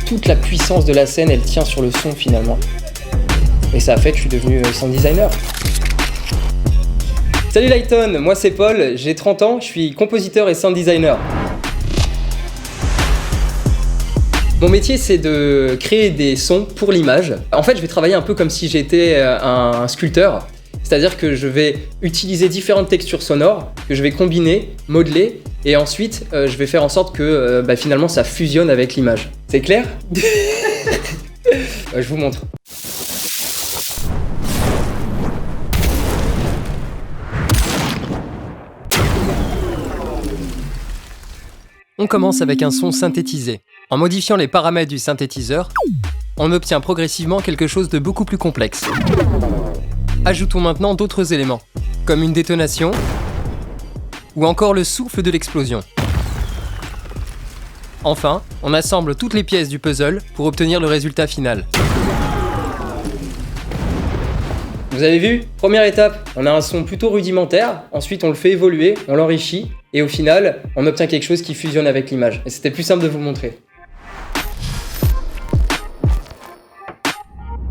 toute la puissance de la scène, elle tient sur le son finalement. Et ça a fait que je suis devenu sound designer. Salut Lighton, moi c'est Paul, j'ai 30 ans, je suis compositeur et sound designer. Mon métier, c'est de créer des sons pour l'image. En fait, je vais travailler un peu comme si j'étais un sculpteur. C'est-à-dire que je vais utiliser différentes textures sonores, que je vais combiner, modeler, et ensuite, je vais faire en sorte que finalement, ça fusionne avec l'image. C'est clair? Je vous montre. On commence avec un son synthétisé. En modifiant les paramètres du synthétiseur, on obtient progressivement quelque chose de beaucoup plus complexe. Ajoutons maintenant d'autres éléments, comme une détonation ou encore le souffle de l'explosion. Enfin, on assemble toutes les pièces du puzzle pour obtenir le résultat final. Vous avez vu? Première étape, on a un son plutôt rudimentaire, ensuite on le fait évoluer, on l'enrichit, et au final, on obtient quelque chose qui fusionne avec l'image. Et c'était plus simple de vous le montrer.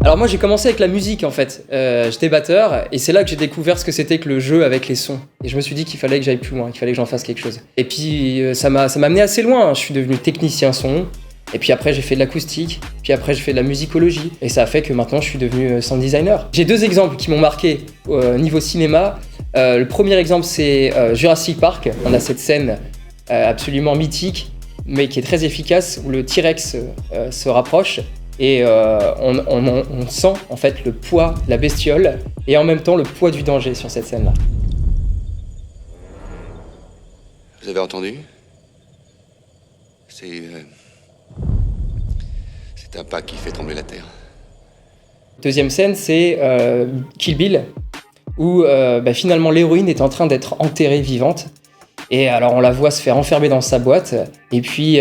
Alors moi j'ai commencé avec la musique en fait, j'étais batteur et c'est là que j'ai découvert ce que c'était que le jeu avec les sons. Et je me suis dit qu'il fallait que j'aille plus loin, qu'il fallait que j'en fasse quelque chose. Et puis ça m'a amené assez loin, je suis devenu technicien son, et puis après j'ai fait de l'acoustique, puis après j'ai fait de la musicologie, et ça a fait que maintenant je suis devenu sound designer. J'ai deux exemples qui m'ont marqué au niveau cinéma. Le premier exemple c'est Jurassic Park, on a cette scène absolument mythique, mais qui est très efficace, où le T-Rex se rapproche. Et on sent en fait le poids de la bestiole et en même temps le poids du danger sur cette scène-là. Vous avez entendu? C'est un pas qui fait trembler la terre. Deuxième scène, c'est Kill Bill, où finalement l'héroïne est en train d'être enterrée vivante. Et alors on la voit se faire enfermer dans sa boîte, et puis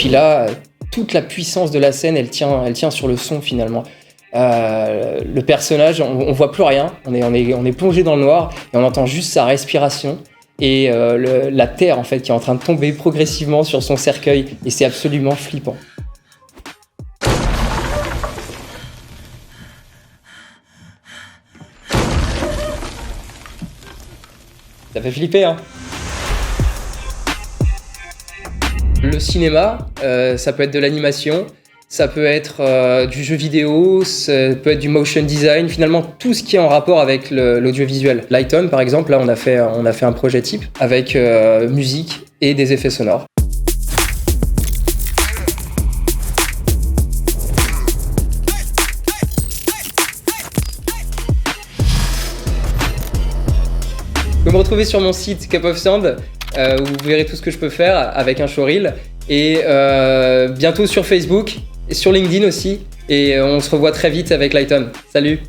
là, toute la puissance de la scène, elle tient sur le son finalement. Le personnage, on voit plus rien, on est plongé dans le noir, et on entend juste sa respiration, et la terre en fait qui est en train de tomber progressivement sur son cercueil, et c'est absolument flippant. Ça fait flipper, hein? Le cinéma, ça peut être de l'animation, ça peut être du jeu vidéo, ça peut être du motion design, finalement tout ce qui est en rapport avec l'audiovisuel. Lighton par exemple, là on a fait un projet type avec musique et des effets sonores. Vous pouvez me retrouver sur mon site Cup of Sound, où vous verrez tout ce que je peux faire avec un showreel, et bientôt sur Facebook et sur LinkedIn aussi, et on se revoit très vite avec Lighton. Salut!